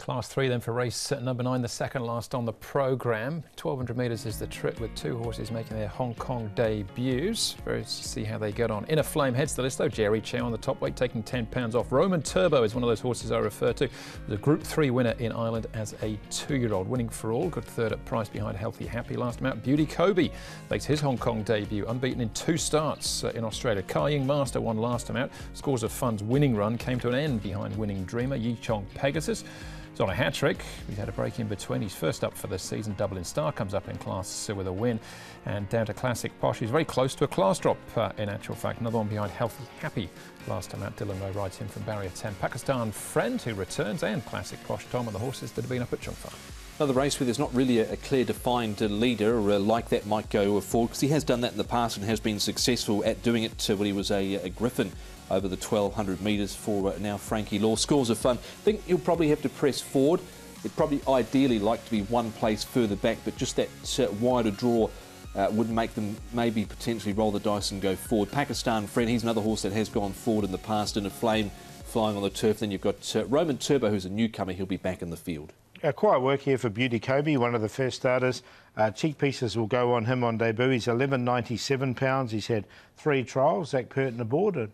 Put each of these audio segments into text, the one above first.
Class 3 then for race number 9, the second last on the programme. 1200 metres is the trip with two horses making their Hong Kong debuts. Very to see how they get on. Inner Flame heads the list though. Jerry Chow on the top weight, taking £10 off. Roman Turbo is one of those horses I refer to. The Group 3 winner in Ireland as a 2-year-old. Winning for all, good third at price behind Healthy Happy last time out. Beauty Kobe makes his Hong Kong debut, unbeaten in 2 starts in Australia. Kaying Master won last time out. Scores of Fun's winning run came to an end behind Winning Dreamer. Yi Chong Pegasus is on a hat-trick. We've had a break in between. He's first up for the season. Dublin Star comes up in class with a win. And down to Classic Posh. He's very close to a class drop in actual fact. Another one behind Healthy Happy. Last time out, Dylan Rowe rides him from barrier 10. Pakistan Friend, who returns, and Classic Posh Tom and the horses that have been up at Chung Farm. Another race where there's not really a clear defined leader like that might go forward, because he has done that in the past and has been successful at doing it when he was a Griffin over the 1200 metres for now Frankie Law. Scores of Fun. I think he'll probably have to press forward. He'd probably ideally like to be one place further back, but just that wider draw would make them maybe potentially roll the dice and go forward. Pakistan Friend, he's another horse that has gone forward in the past. In a Flame flying on the turf. Then you've got Roman Turbo, who's a newcomer. He'll be back in the field. Quiet work here for Beauty Kobe, one of the first starters. Cheek pieces will go on him on debut. He's £11.97. He's had 3 trials. Zach Purton aboard. And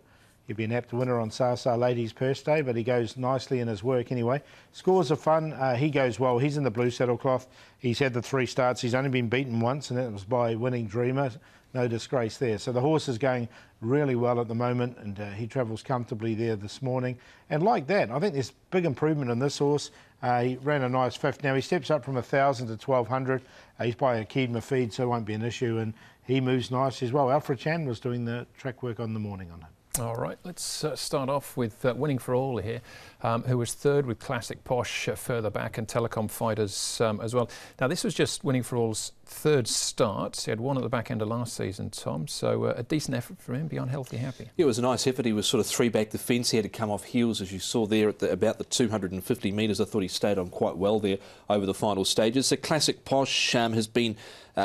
he'd be an apt winner on Sasa Ladies Purse Day, but he goes nicely in his work anyway. Scores of Fun. He goes well. He's in the blue saddlecloth. He's had the 3 starts. He's only been beaten once, and that was by Winning Dreamer. No disgrace there. So the horse is going really well at the moment, and he travels comfortably there this morning. And like that, I think there's big improvement in this horse. He ran a nice 5th. Now he steps up from 1,000 to 1,200. He's by a Keedma feed, so it won't be an issue, and he moves nice as well. Alfred Chan was doing the track work on the morning on him. All right, let's start off with Winning for All here, who was 3rd with Classic Posh further back, and Telecom Fighters as well. Now, this was just Winning for All's 3rd start. He had 1 at the back end of last season, Tom, so a decent effort from him beyond Healthy Happy. Yeah, it was a nice effort. He was sort of 3 back the fence. He had to come off heels, as you saw there, at about the 250 metres. I thought he stayed on quite well there over the final stages. So Classic Posh has been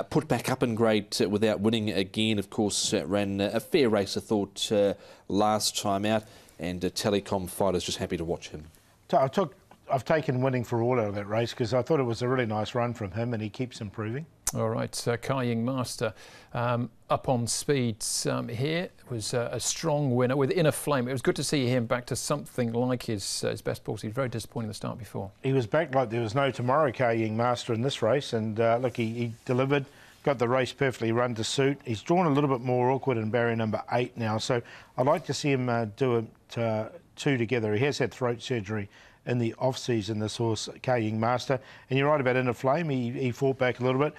put back up in grade without winning again. Of course, ran a fair race, I thought, last time out, and Telecom Fighters just happy to watch him. I've taken Winning for All out of that race because I thought it was a really nice run from him, and he keeps improving. All right, Kaying Master up on speed here. It was a strong winner with Inner Flame. It was good to see him back to something like his best horse. He was very disappointing at the start before. He was back like there was no tomorrow, Kaying Master, in this race, and look, he delivered. Got the race perfectly run to suit. He's drawn a little bit more awkward in barrier number 8 now, so I'd like to see him do it 2 together. He has had throat surgery in the off-season, this horse, Kaying Master. And you're right about Inner Flame. He fought back a little bit.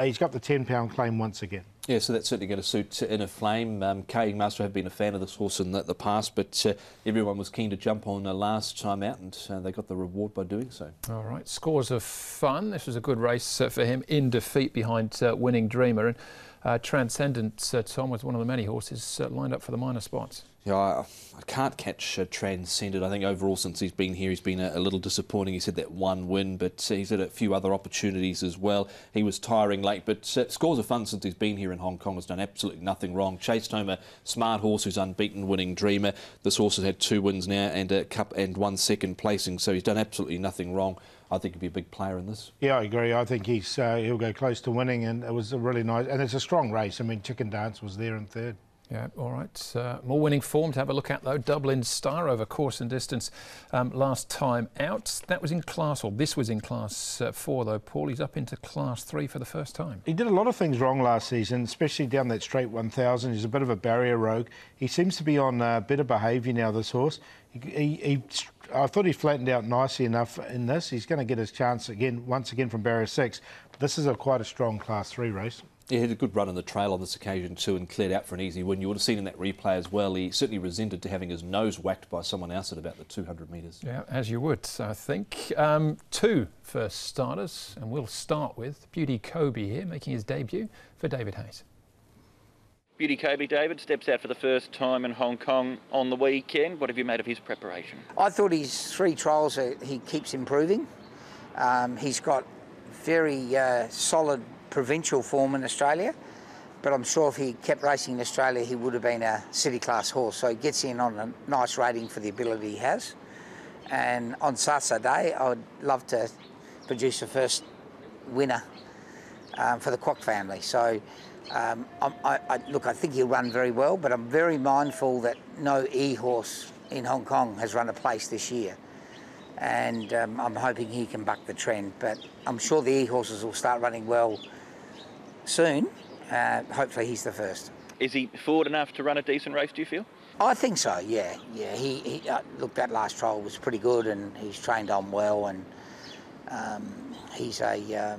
He's got the £10 claim once again. Yeah, so that's certainly going to suit Inner Flame. Kaying Master have been a fan of this horse in the past, but everyone was keen to jump on last time out, and they got the reward by doing so. All right, Scores of Fun. This was a good race for him in defeat behind Winning Dreamer. And Transcendent, Tom, was one of the many horses lined up for the minor spots. Yeah, I can't catch Transcendent. I think overall since he's been here, he's been a little disappointing. He's had that 1 win, but he's had a few other opportunities as well. He was tiring late, but Scores of Fun since he's been here in Hong Kong has done absolutely nothing wrong. Chased home a smart horse who's unbeaten, Winning Dreamer. This horse has had 2 wins now and a cup and 1 second placing, so he's done absolutely nothing wrong. I think he'll be a big player in this. Yeah, I agree. I think he'll go close to winning, and it was a really nice, and it's a strong race. I mean, Chicken Dance was there in 3rd. Yeah, all right. More winning form to have a look at, though. Dublin Star over course and distance last time out. That was in Class, or this was in Class 4, though, Paul. He's up into Class 3 for the first time. He did a lot of things wrong last season, especially down that straight 1,000. He's a bit of a barrier rogue. He seems to be on better behaviour now, this horse. I thought he flattened out nicely enough in this. He's going to get his chance once again from barrier 6. But this is quite a strong Class 3 race. He had a good run on the trail on this occasion too, and cleared out for an easy win. You would have seen in that replay as well, he certainly resented to having his nose whacked by someone else at about the 200 metres. Yeah, as you would, I think. 2 first starters, and we'll start with Beauty Kobe here, making his debut for David Hayes. Beauty Kobe, David, steps out for the first time in Hong Kong on the weekend. What have you made of his preparation? I thought his 3 trials, he keeps improving. He's got very solid provincial form in Australia, but I'm sure if he kept racing in Australia, he would have been a city class horse. So he gets in on a nice rating for the ability he has. And on Saturday, I would love to produce the first winner for the Kwok family. So, look, I think he'll run very well, but I'm very mindful that no E-horse in Hong Kong has run a place this year. And I'm hoping he can buck the trend. But I'm sure the E-horses will start running well soon. Hopefully he's the first. Is he forward enough to run a decent race, do you feel? I think so, yeah. He look, that last trial was pretty good, and he's trained on well, and he's a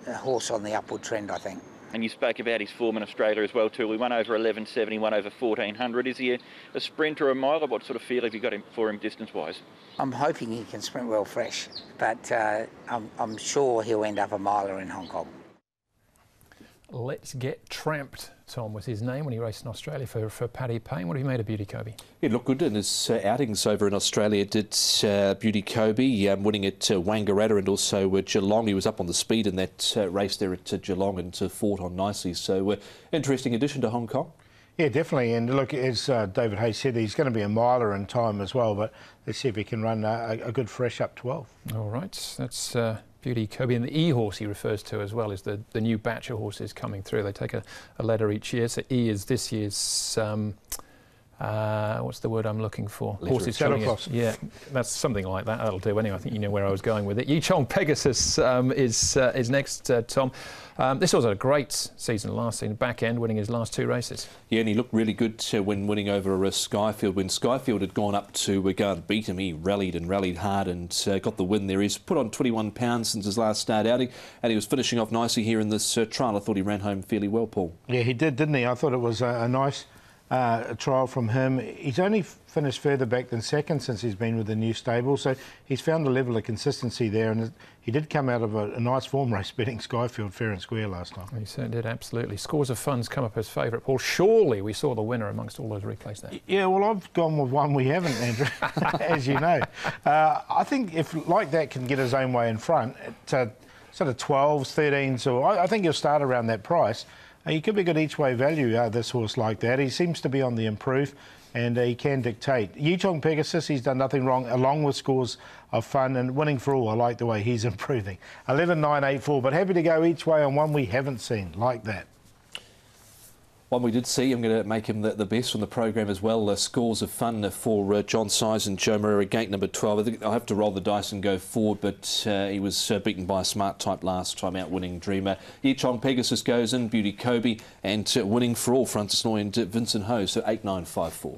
horse on the upward trend, I think. And you spoke about his form in Australia as well too. We won over 1170, won over 1400. Is he a sprinter or a miler? What sort of feel have you got for him distance-wise? I'm hoping he can sprint well fresh, but I'm sure he'll end up a miler in Hong Kong. Let's Get Tramped, Tom, was his name when he raced in Australia for Paddy Payne. What have you made of Beauty Kobe? It looked good in his outings over in Australia. Did Beauty Kobe, winning at Wangaratta and also Geelong. He was up on the speed in that race there at Geelong and fought on nicely. So interesting addition to Hong Kong. Yeah, definitely. And look, as David Hayes said, he's going to be a miler in time as well. But let's see if he can run a good fresh up 12. All right, that's Beauty Kobe. And the E-horse he refers to as well is the new batch of horses coming through. They take a letter each year. So E is this year's, what's the word I'm looking for? Horses coming in. Yeah, that's something like that. That'll do. Anyway, I think you know where I was going with it. Yichong Pegasus is next, Tom. This was a great season last season, back end, winning his last 2 races. Yeah, and he looked really good when winning over Skyfield. When Skyfield had gone up to go and beat him, he rallied and rallied hard and got the win there. He's put on 21 pounds since his last start outing, and he was finishing off nicely here in this trial. I thought he ran home fairly well, Paul. Yeah, he did, didn't he? I thought it was a nice trial from him. He's only finished further back than second since he's been with the new stable, so he's found a level of consistency there, and he did come out of a nice form race beating Skyfield fair and square last time. He certainly did, absolutely. Scores of Fun's come up as favourite. Paul, surely we saw the winner amongst all those replays there. Yeah, well, I've gone with one we haven't, Andrew, as you know. I think if like that can get his own way in front, at sort of 12s, 13s, or I think he'll start around that price. He could be good each way value, this horse like that. He seems to be on the improve, and he can dictate. Yichong Pegasus, he's done nothing wrong, along with Scores of Fun and Winning for All. I like the way he's improving. 11.984, but happy to go each way on one we haven't seen like that. One we did see, I'm going to make him the best from the program as well. Scores of Fun for John Size and Joe Moreira, gate number 12. I think I'll have to roll the dice and go forward, but he was beaten by a smart type last time out, Winning Dreamer. Yichong Pegasus goes in, Beauty Kobe, and Winning for All, Francis Noy and Vincent Ho, so 8.954.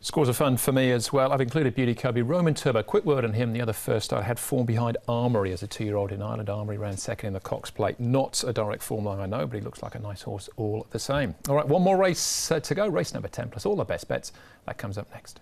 Scores of Fun for me as well. I've included Beauty Kobe. Roman Turbo, quick word on him. The other first start had form behind Armoury as a 2-year-old in Ireland. Armoury ran second in the Cox Plate. Not a direct form line, I know, but he looks like a nice horse all the same. All right, one more race to go. Race number 10 plus all the best bets. That comes up next.